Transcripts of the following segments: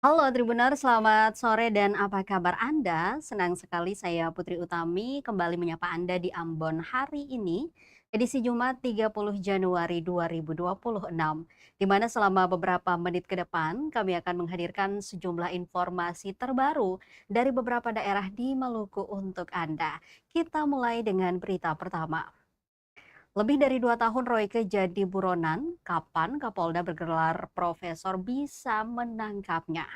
Halo Tribuners, selamat sore dan apa kabar Anda? Senang sekali saya Putri Utami kembali menyapa Anda di Ambon hari ini, edisi Jumat 30 Januari 2026, di mana selama beberapa menit ke depan kami akan menghadirkan sejumlah informasi terbaru dari beberapa daerah di Maluku untuk Anda. Kita mulai dengan berita pertama. Lebih dari 2 tahun Royke jadi buronan, kapan Kapolda bergelar profesor bisa menangkapnya?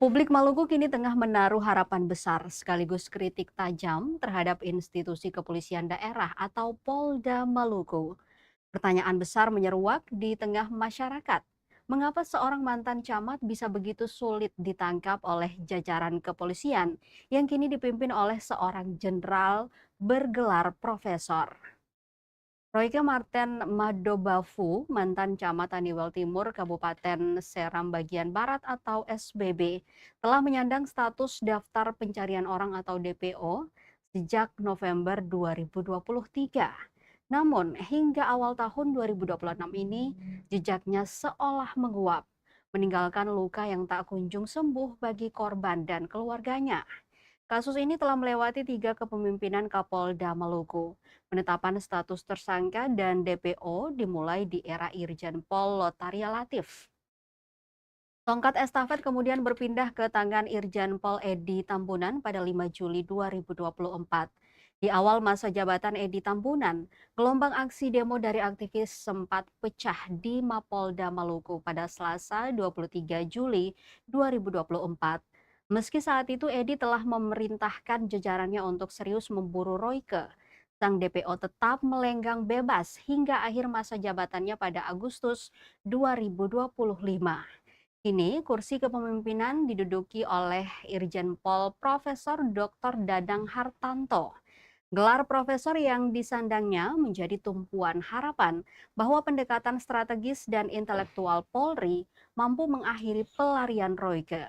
Publik Maluku kini tengah menaruh harapan besar sekaligus kritik tajam terhadap institusi kepolisian daerah atau Polda Maluku. Pertanyaan besar menyeruak di tengah masyarakat. Mengapa seorang mantan camat bisa begitu sulit ditangkap oleh jajaran kepolisian yang kini dipimpin oleh seorang jenderal bergelar profesor? Royke Marten Madobafu, mantan camat Taniwel Timur, Kabupaten Seram Bagian Barat atau SBB, telah menyandang status daftar pencarian orang atau DPO sejak November 2023. Namun, hingga awal tahun 2026 ini, jejaknya seolah menguap, meninggalkan luka yang tak kunjung sembuh bagi korban dan keluarganya. Kasus ini telah melewati 3 kepemimpinan Kapolda Maluku. Penetapan status tersangka dan DPO dimulai di era Irjen Pol Lotaria Latif. Tongkat estafet kemudian berpindah ke tangan Irjen Pol Edi Tambunan pada 5 Juli 2024. Di awal masa jabatan Edi Tambunan, gelombang aksi demo dari aktivis sempat pecah di Mapolda Maluku pada Selasa 23 Juli 2024. Meski saat itu Edi telah memerintahkan jajarannya untuk serius memburu Royke, sang DPO tetap melenggang bebas hingga akhir masa jabatannya pada Agustus 2025. Kini, kursi kepemimpinan diduduki oleh Irjen Pol Profesor Dr. Dadang Hartanto. Gelar profesor yang disandangnya menjadi tumpuan harapan bahwa pendekatan strategis dan intelektual Polri mampu mengakhiri pelarian Royke.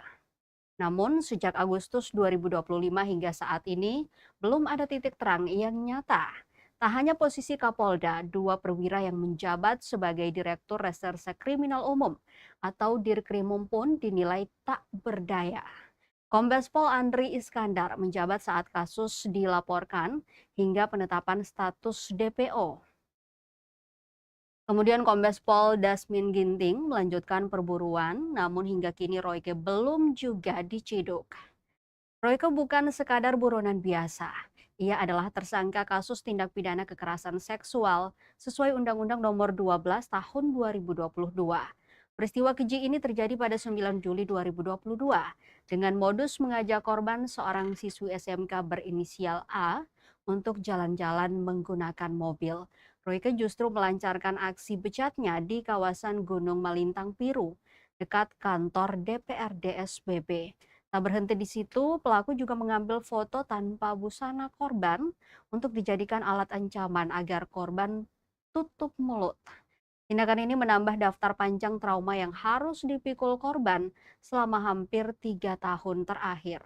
Namun, sejak Agustus 2025 hingga saat ini, belum ada titik terang yang nyata. Tak hanya posisi Kapolda, dua perwira yang menjabat sebagai Direktur Reserse Kriminal Umum atau Dirkrimum pun dinilai tak berdaya. Kombes Pol Andri Iskandar menjabat saat kasus dilaporkan hingga penetapan status DPO. Kemudian Kombes Pol Dasmin Ginting melanjutkan perburuan, namun hingga kini Royke belum juga diciduk. Royke bukan sekadar buronan biasa. Ia adalah tersangka kasus tindak pidana kekerasan seksual sesuai Undang-Undang Nomor 12 Tahun 2022. Peristiwa keji ini terjadi pada 9 Juli 2022 dengan modus mengajak korban seorang siswi SMK berinisial A untuk jalan-jalan menggunakan mobil. Royke justru melancarkan aksi bejatnya di kawasan Gunung Malintang Piru, dekat kantor DPRD SBB. Tak berhenti di situ, pelaku juga mengambil foto tanpa busana korban untuk dijadikan alat ancaman agar korban tutup mulut. Tindakan ini menambah daftar panjang trauma yang harus dipikul korban selama hampir 3 tahun terakhir.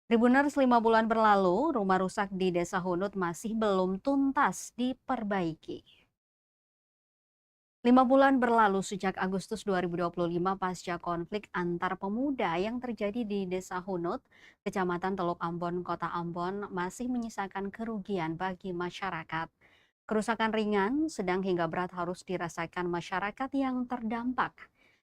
Tribuners 5 bulan berlalu, rumah rusak di Desa Hunut masih belum tuntas diperbaiki. 5 bulan berlalu sejak Agustus 2025 pasca konflik antar pemuda yang terjadi di Desa Hunut, Kecamatan Teluk Ambon, Kota Ambon masih menyisakan kerugian bagi masyarakat. Kerusakan ringan, sedang hingga berat harus dirasakan masyarakat yang terdampak.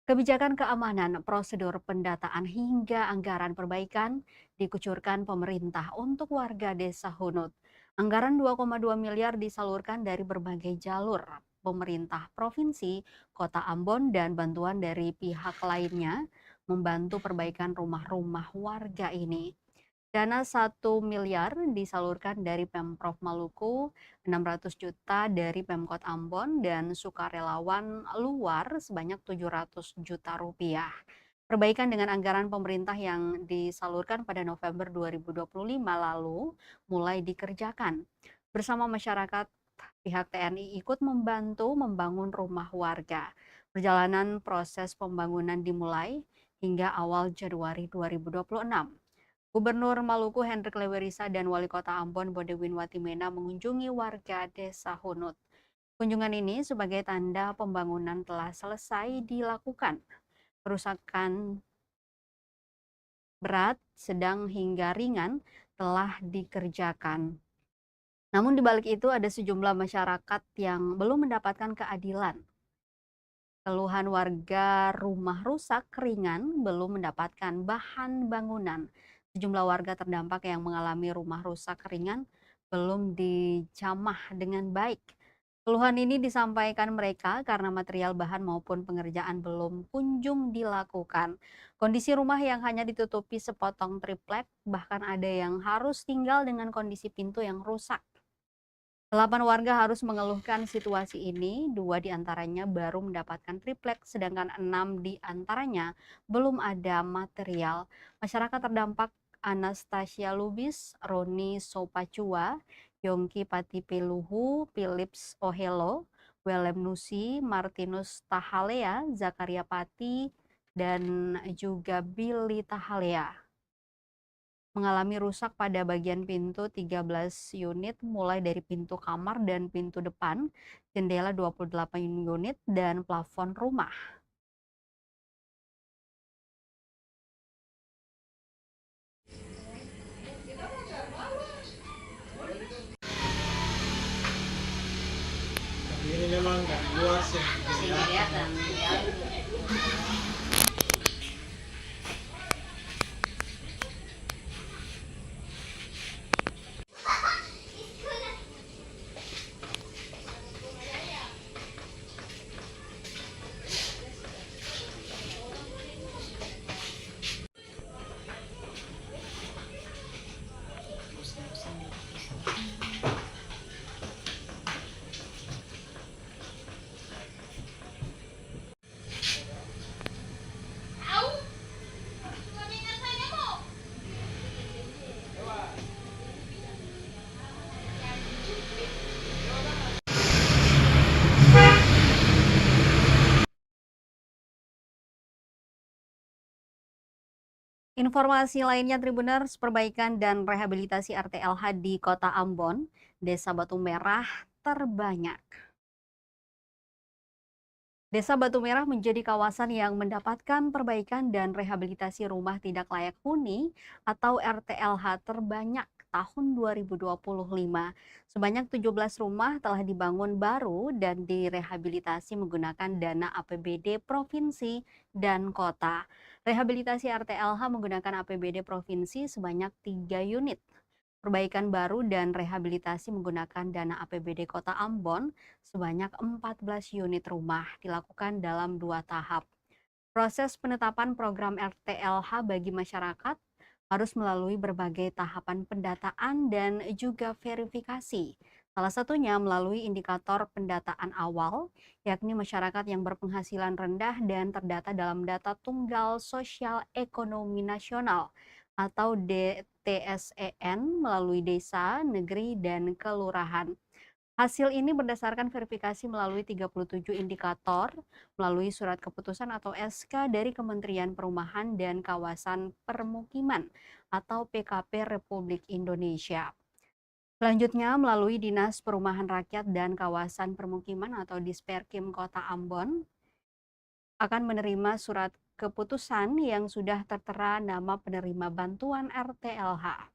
Kebijakan keamanan, prosedur pendataan hingga anggaran perbaikan dikucurkan pemerintah untuk warga Desa Hunut. Anggaran 2,2 miliar disalurkan dari berbagai jalur pemerintah provinsi, Kota Ambon, dan bantuan dari pihak lainnya membantu perbaikan rumah-rumah warga ini. Dana 1 miliar disalurkan dari Pemprov Maluku, 600 juta dari Pemkot Ambon, dan sukarelawan luar sebanyak 700 juta rupiah. Perbaikan dengan anggaran pemerintah yang disalurkan pada November 2025 lalu mulai dikerjakan. Bersama masyarakat, pihak TNI ikut membantu membangun rumah warga. Perjalanan proses pembangunan dimulai hingga awal Januari 2026. Gubernur Maluku Hendrik Lewerisa dan Wali Kota Ambon Bodewin Watimena mengunjungi warga Desa Hunut. Kunjungan ini sebagai tanda pembangunan telah selesai dilakukan. Kerusakan berat, sedang hingga ringan telah dikerjakan. Namun di balik itu ada sejumlah masyarakat yang belum mendapatkan keadilan. Keluhan warga rumah rusak ringan belum mendapatkan bahan bangunan. Sejumlah warga terdampak yang mengalami rumah rusak ringan belum dijamah dengan baik. Keluhan ini disampaikan mereka karena material bahan maupun pengerjaan belum kunjung dilakukan. Kondisi rumah yang hanya ditutupi sepotong triplek, bahkan ada yang harus tinggal dengan kondisi pintu yang rusak. 8 warga harus mengeluhkan situasi ini, 2 diantaranya baru mendapatkan triplek, sedangkan 6 diantaranya belum ada material. Masyarakat terdampak Anastasia Lubis, Roni Sopacua, Yongki Patipeluhu, Philips Ohelo, Welem Nusi, Martinus Tahalea, Zakaria Pati, dan juga Billy Tahalea mengalami rusak pada bagian pintu 13 unit mulai dari pintu kamar dan pintu depan, jendela 28 unit, dan plafon rumah. Ini memang nggak luas ya. Kelihatan ya. Informasi lainnya Tribuners, perbaikan dan rehabilitasi RTLH di Kota Ambon, Desa Batu Merah terbanyak. Desa Batu Merah menjadi kawasan yang mendapatkan perbaikan dan rehabilitasi rumah tidak layak huni atau RTLH terbanyak tahun 2025. Sebanyak 17 rumah telah dibangun baru dan direhabilitasi menggunakan dana APBD provinsi dan kota. Rehabilitasi RTLH menggunakan APBD provinsi sebanyak 3 unit. Perbaikan baru dan rehabilitasi menggunakan dana APBD Kota Ambon sebanyak 14 unit rumah dilakukan dalam 2 tahap. Proses penetapan program RTLH bagi masyarakat harus melalui berbagai tahapan pendataan dan juga verifikasi. Salah satunya melalui indikator pendataan awal, yakni masyarakat yang berpenghasilan rendah dan terdata dalam data tunggal sosial ekonomi nasional atau DTSEN melalui desa, negeri, dan kelurahan. Hasil ini berdasarkan verifikasi melalui 37 indikator, melalui surat keputusan atau SK dari Kementerian Perumahan dan Kawasan Permukiman atau PKP Republik Indonesia. Selanjutnya, melalui Dinas Perumahan Rakyat dan Kawasan Permukiman atau Disperkim Kota Ambon, akan menerima surat keputusan yang sudah tertera nama penerima bantuan RTLH.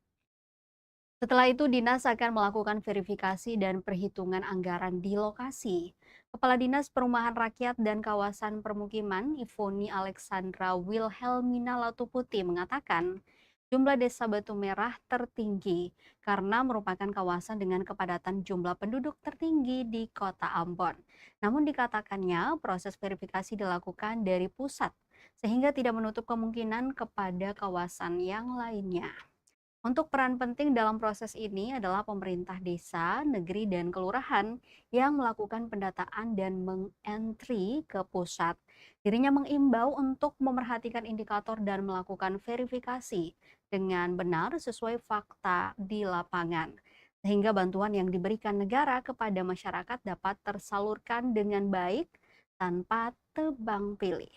Setelah itu, dinas akan melakukan verifikasi dan perhitungan anggaran di lokasi. Kepala Dinas Perumahan Rakyat dan Kawasan Permukiman, Ivoni Alexandra Wilhelmina Latuputi mengatakan, jumlah desa Batu Merah tertinggi karena merupakan kawasan dengan kepadatan jumlah penduduk tertinggi di Kota Ambon. Namun dikatakannya proses verifikasi dilakukan dari pusat, sehingga tidak menutup kemungkinan kepada kawasan yang lainnya. Untuk peran penting dalam proses ini adalah pemerintah desa, negeri, dan kelurahan yang melakukan pendataan dan mengentry ke pusat. Dirinya mengimbau untuk memerhatikan indikator dan melakukan verifikasi dengan benar sesuai fakta di lapangan. Sehingga bantuan yang diberikan negara kepada masyarakat dapat tersalurkan dengan baik tanpa tebang pilih.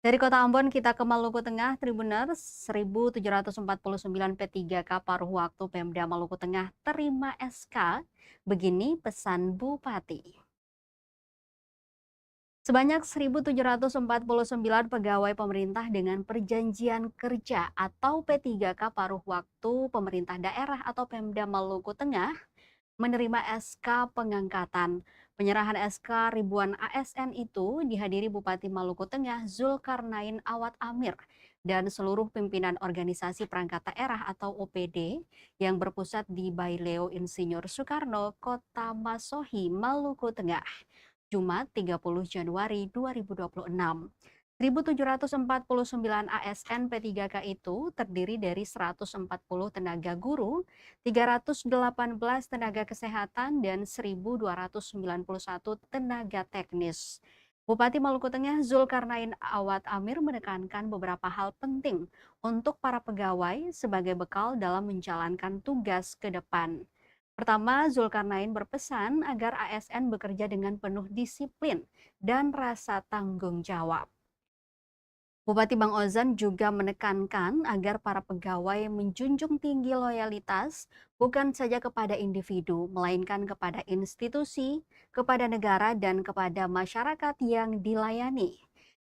Dari Kota Ambon kita ke Maluku Tengah, Tribuners 1749 P3K paruh waktu Pemda Maluku Tengah terima SK. Begini pesan Bupati. Sebanyak 1749 pegawai pemerintah dengan perjanjian kerja atau P3K paruh waktu pemerintah daerah atau Pemda Maluku Tengah menerima SK pengangkatan. Penyerahan SK ribuan ASN itu dihadiri Bupati Maluku Tengah Zulkarnain Awad Amir dan seluruh pimpinan organisasi perangkat daerah atau OPD yang berpusat di Baileo Insinyur Soekarno, Kota Masohi, Maluku Tengah, Jumat 30 Januari 2026. 1749 ASN P3K itu terdiri dari 140 tenaga guru, 318 tenaga kesehatan, dan 1.291 tenaga teknis. Bupati Maluku Tengah Zulkarnain Awad Amir menekankan beberapa hal penting untuk para pegawai sebagai bekal dalam menjalankan tugas ke depan. Pertama, Zulkarnain berpesan agar ASN bekerja dengan penuh disiplin dan rasa tanggung jawab. Bupati Bang Ozan juga menekankan agar para pegawai menjunjung tinggi loyalitas bukan saja kepada individu, melainkan kepada institusi, kepada negara, dan kepada masyarakat yang dilayani.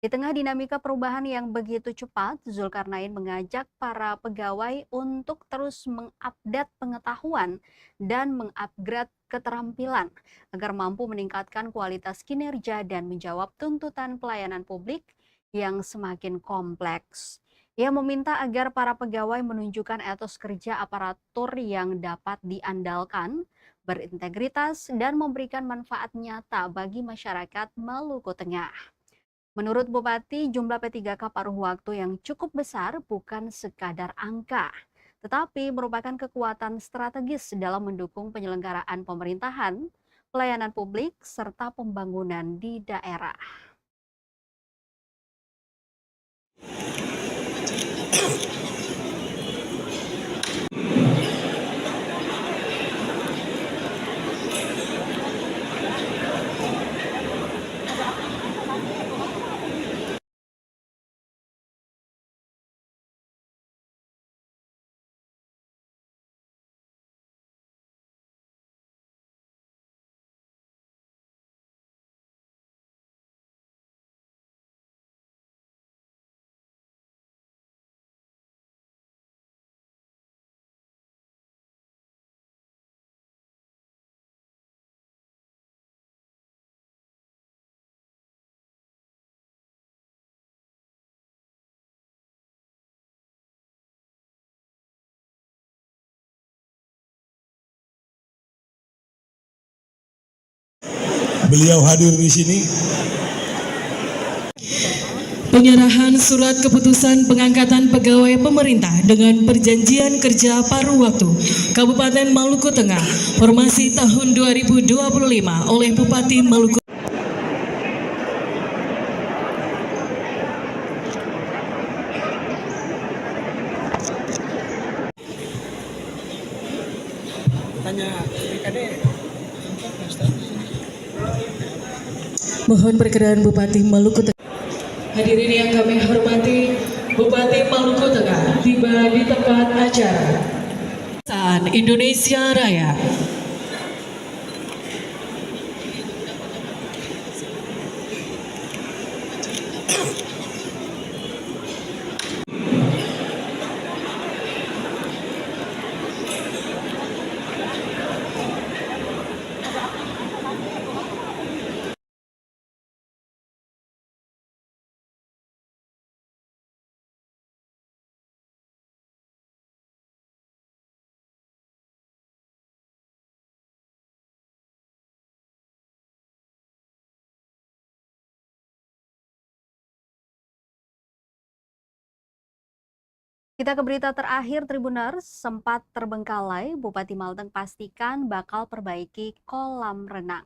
Di tengah dinamika perubahan yang begitu cepat, Zulkarnain mengajak para pegawai untuk terus mengupdate pengetahuan dan mengupgrade keterampilan agar mampu meningkatkan kualitas kinerja dan menjawab tuntutan pelayanan publik yang semakin kompleks. Ia meminta agar para pegawai menunjukkan etos kerja aparatur yang dapat diandalkan, berintegritas, dan memberikan manfaat nyata bagi masyarakat Maluku Tengah. Menurut Bupati, jumlah P3K paruh waktu yang cukup besar bukan sekadar angka, tetapi merupakan kekuatan strategis dalam mendukung penyelenggaraan pemerintahan, pelayanan publik, serta pembangunan di daerah. beliau hadir di sini. Penyerahan surat keputusan pengangkatan pegawai pemerintah dengan perjanjian kerja paruh waktu Kabupaten Maluku Tengah formasi tahun 2025 oleh Bupati Maluku. Mohon perkenan Bupati Maluku Tengah. Hadirin yang kami hormati, Bupati Maluku Tengah tiba di tempat acara Saat Indonesia Raya. Kita ke berita terakhir, Tribuners. Sempat terbengkalai, Bupati Malteng pastikan bakal perbaiki kolam renang.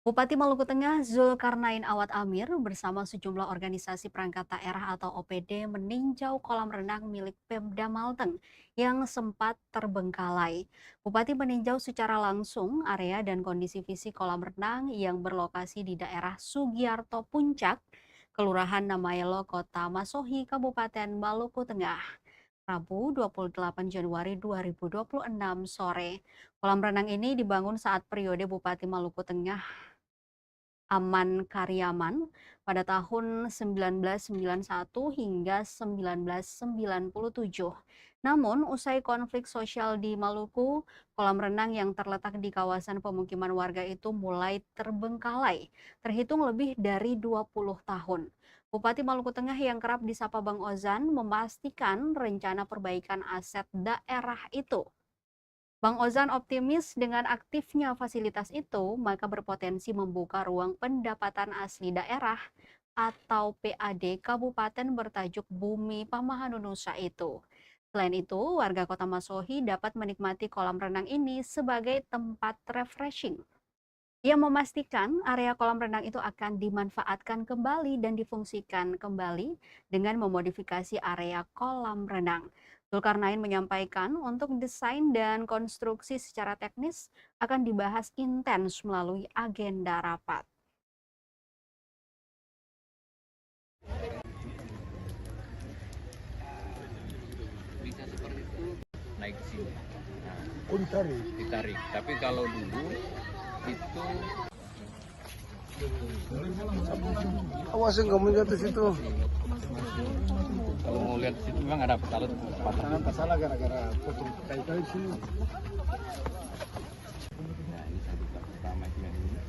Bupati Maluku Tengah Zulkarnain Awad Amir bersama sejumlah organisasi perangkat daerah atau OPD meninjau kolam renang milik Pemda Malteng yang sempat terbengkalai. Bupati meninjau secara langsung area dan kondisi fisik kolam renang yang berlokasi di daerah Sugiarto Puncak, Kelurahan Namayelo, Kota Masohi, Kabupaten Maluku Tengah. Rabu 28 Januari 2026 sore. Kolam renang ini dibangun saat periode Bupati Maluku Tengah Aman Karyaman pada tahun 1991 hingga 1997. Namun, usai konflik sosial di Maluku, kolam renang yang terletak di kawasan pemukiman warga itu mulai terbengkalai, terhitung lebih dari 20 tahun. Bupati Maluku Tengah yang kerap disapa Bang Ozan memastikan rencana perbaikan aset daerah itu. Bang Ozan optimis dengan aktifnya fasilitas itu, maka berpotensi membuka ruang pendapatan asli daerah atau PAD Kabupaten bertajuk Bumi Pamahanunusa itu. Selain itu, warga Kota Masohi dapat menikmati kolam renang ini sebagai tempat refreshing. Ia memastikan area kolam renang itu akan dimanfaatkan kembali dan difungsikan kembali dengan memodifikasi area kolam renang. Zulkarnain menyampaikan untuk desain dan konstruksi secara teknis akan dibahas intens melalui agenda rapat. Bisa seperti itu naik ke sini. Nah, ditarik. Tapi kalau dulu itu Awasin kamu jatuh situ. kalau mau lihat situ memang ada petalut patah. Masalah gara-gara potong kayu sini. Nah, ini saya buka pertama itu yang ini.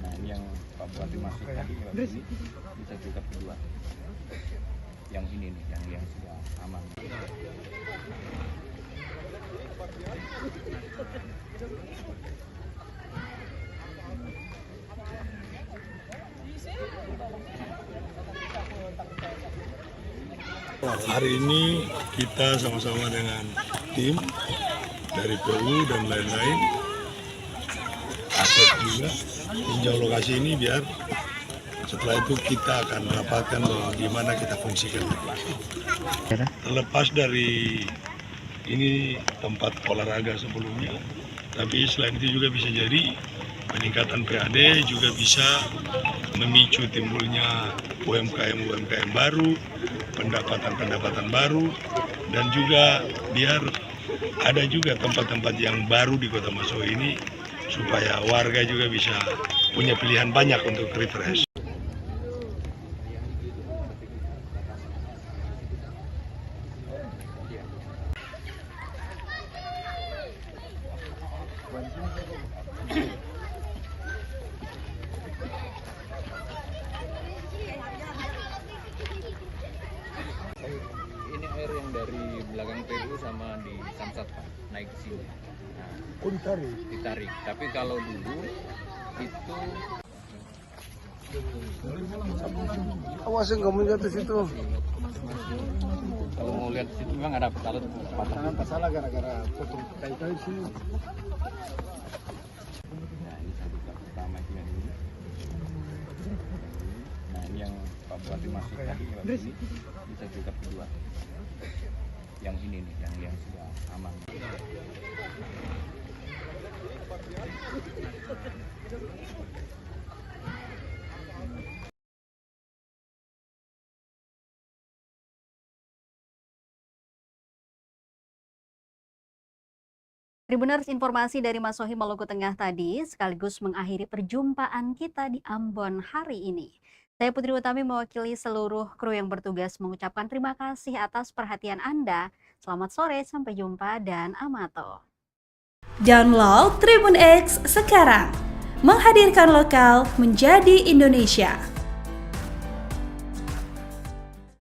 Nah, ini yang Pak Bupati masuk tadi lewat sini. Bisa juga kedua. Yang ini nih, yang sudah aman. Hari ini kita sama-sama dengan tim dari PU dan lain-lain, aset juga, tinjau lokasi ini biar setelah itu kita akan rapatkan bahwa gimana kita fungsikan. Terlepas dari ini tempat olahraga sebelumnya, tapi selain itu juga bisa jadi peningkatan PAD, juga bisa memicu timbulnya UMKM baru, pendapatan baru, dan juga biar ada juga tempat-tempat yang baru di Kota Masohi ini supaya warga juga bisa punya pilihan banyak untuk refresh. Ini air yang dari belakang PU sama di Samsat, Pak. naik ke sini. Nah, Oh, ditarik. ditarik. Tapi kalau dulu itu Awasin kamu jatuh situ. kalau mau lihat situ memang ada petalan patah. Jangan salah gara-gara potong kayu-kayu sini. Nah, ini satu pertama itu yang ini. Nah, ini yang Pak Bupati masuk tadi lewat sini. Bisa juga kedua. Yang ini nih, yang sudah aman. Tribuners, informasi dari Mas Sohi Maluku Tengah tadi sekaligus mengakhiri perjumpaan kita di Ambon hari ini. Saya Putri Utami mewakili seluruh kru yang bertugas mengucapkan terima kasih atas perhatian Anda. Selamat sore, sampai jumpa dan amato. Download Tribun X sekarang, menghadirkan lokal menjadi Indonesia.